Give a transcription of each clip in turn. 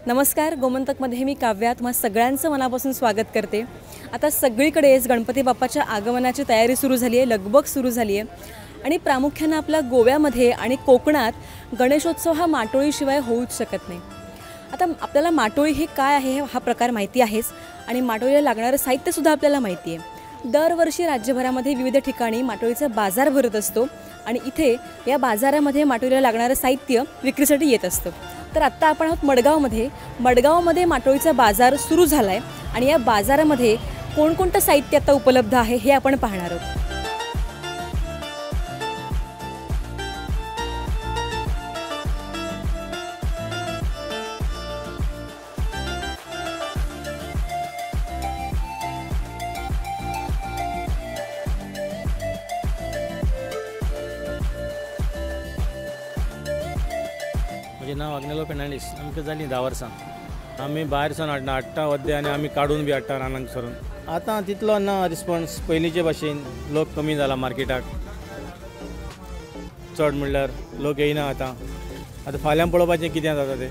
नमस्कार, गोमंतकमध्ये मी काव्या तुम्हा सगळ्यांचं मनापासून स्वागत करते। आता सगळीकडेच गणपती बाप्पाच्या आगमनाची तयारी सुरू झाली आहे, लगबग सुरू झाली आहे आणि प्रामुख्याने आपल्या गोव्यामध्ये आणि कोकणात गणेशोत्सव हा माटोळीशिवाय होऊच शकत नाही। आता आपल्याला माटोळी हे काय आहे हा प्रकार माहिती आहेच आणि माटोळीला लागणारं साहित्य सुद्धा आपल्याला माहिती आहे। दरवर्षी राज्यभरामध्ये विविध ठिकाणी माटोळीचा बाजार भरत असतो आणि इथे या बाजारामध्ये माटोळीला लागणारं साहित्य विक्रीसाठी येत असतं। तर आत्ता आपण आहोत मडगावमध्ये माटोळीचा बाजार सुरू झाला आहे आणि या बाजारामध्ये कोणकोणतं साहित्य आता उपलब्ध आहे हे आपण पाहणार आहोत। माझे नाव अग्नेलो फेर्नांडीस। आमकां जाली 10 वर्सां। आमी भायर सावन हाडटा वद्दे आनी आमी काडून बी हाडटा रानांत सरून। आतां तितलो ना रिस्पॉन्स पयलींचे भाशेन लोक कमी जाला मार्केटाक। चड म्हणल्यार लोक येयना आतां फाल्यां पळोवपाचें कितें जाता तें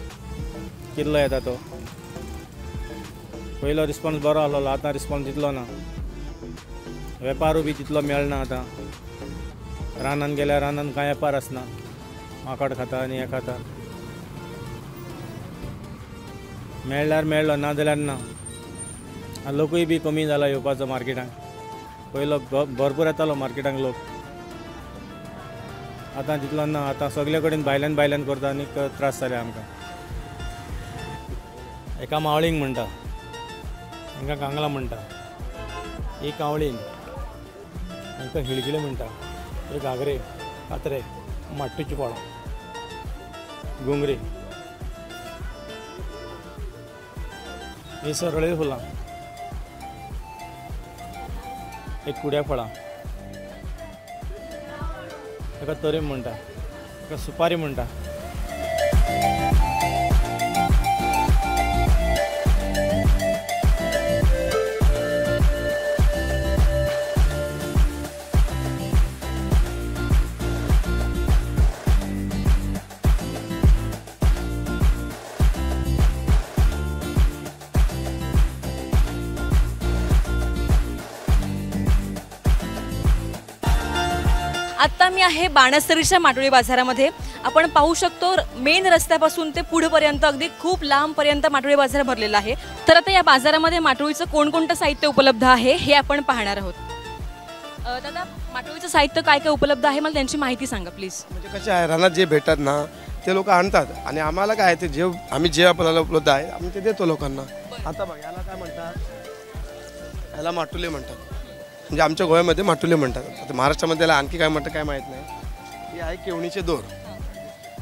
कितलो येता तो। पयलो रिस्पॉन्स बरो आसलो, आतां रिस्पॉन्स तितलो ना। वेपारूय बी तितलो मेळना आतां। रानांत गेल्यार रानांत कांय वेपार आसना, माकड खाता आनी हें खाता। मेळ्ळ्यार मेळ्ळो, ना जाल्यार ना। लोकूय बी कमी जाला येवपाचो मार्केटांक। पयलो भरपूर येतालो मार्केटांक लोक, आतां तितलो ना। आतां सगळे कडेन भायल्यान करता आनी त्रास जाले आमकां। एका मावळींक म्हणटा, एका कांगला म्हणटा, एक कावळीन, एका हिळगिले म्हणटा, एक घागरे, कात्रे, माट्टूची फळां, घुंगरी, ही सरळे फुलां, एक कुड्या फळां, एका तोरीम म्हणटा, एका सुपारी म्हणटा। आता मी आहे बाणस्तरीच्या माटोळी बाजारामध्ये। आपण पाहू शकतो मेन रस्त्यापासून ते पुढेपर्यंत अगदी खूप लांबपर्यंत माटोळी बाजार भरलेला आहे। तर आता या बाजारामध्ये माटोळीचं कोणकोणतं साहित्य उपलब्ध आहे हे आपण पाहणार आहोत। दादा, माटोळीचं साहित्य काय काय उपलब्ध आहे मला त्यांची माहिती सांगा प्लीज। म्हणजे कसे आहे, रानात जे भेटतात ना ते लोक आणतात आणि आम्हाला काय ते जे आपल्याला उपलब्ध आहे आम्ही ते देतो लोकांना। आता बघ, याला काय म्हणतात, याला माटुले म्हणतात। म्हणजे आमच्या गोव्यामध्ये माटुले म्हणतात। आता महाराष्ट्रामध्ये याला आणखी काय म्हणतात काय माहीत नाही। हे आहे केवणीचे दोर,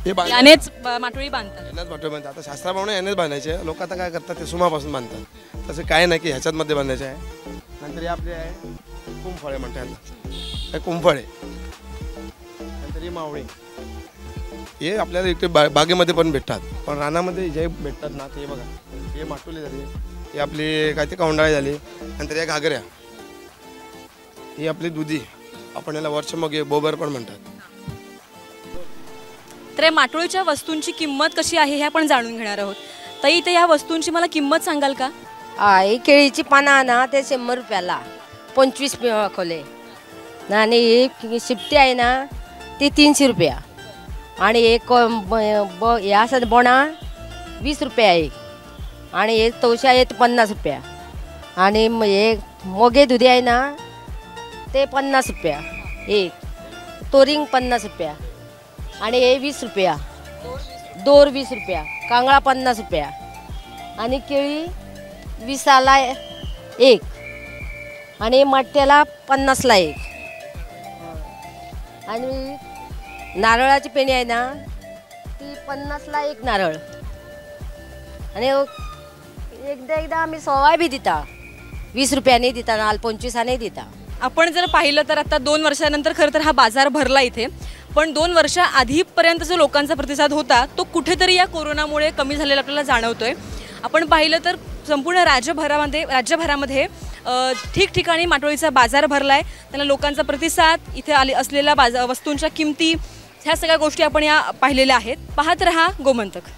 हे यानेच माटोळी बांधतात। यानेच माटोळी बांधतात। आता शास्त्राप्रमाणे यानेच बांधायचे लोक। आता काय करतात ते सुमापासून बांधतात, तसं काय नाही की ह्याच्यामध्ये बांधायचे आहे। नंतर हे आपले आहे कुंफळे म्हणतात, हे कुंफळे। नंतर ही मावळी, हे आपल्याला इकडे बागेमध्ये पण भेटतात, पण रानामध्ये जे भेटतात ना ते बघा। हे माटुले झाले, हे आपली काय ते कौंडाळे झाली। नंतर या घागऱ्या, ही आपली दुधी, आपण याला वर्षमोगे बोबर पण म्हणतात। तर माटोळीच्या वस्तूंची किंमत कशी आहे हे आपण जाणून घेणार आहोत। ताई, इथे या वस्तूंची मला किंमत सांगाल का? ही केळीची पानं ना ते 100 रुपयाला 25 खोले आणि ही शिपटी आहे ना ती 300 रुपया आणि एक या बोणा 20 रुपया एक आणि एक तवशा आहेत 50 रुपया आणि हे मोगे दुधी आहे ना ते 50 रुपया एक, तोरिंग 50 रुपया आणि हे 20 रुपया, दोर 20 रुपया, कांगळा 50 रुपया आणि केळी 20ला एक आणि मट्ट्याला 50ला एक आणि नारळाची पेणी आहे ना ती 50ला एक नारळ आणि एकदा आम्ही सवाय बी दिता 20 रुपयाने दिता ना 25ने दिता। आपण जर पाहिलं तर आता 2 वर्षानंतर खरं तर हा बाजार भरला इथे, पण 2 वर्षा आधीपर्यंत जो लोकांचा प्रतिसाद होता तो कुठेतरी या कोरोनामुळे कमी झालेला आपल्याला जाणवतोय। आपण पाहिलं तर संपूर्ण राज्यभरामध्ये ठिकठिकाणी माटोळीचा बाजार भरलाय। त्यांना लोकांचा प्रतिसाद, इथे असलेल्या वस्तूंच्या किमती, ह्या सगळ्या गोष्टी आपण या पाहिलेल्या आहेत। पाहत रहा गोमंतक।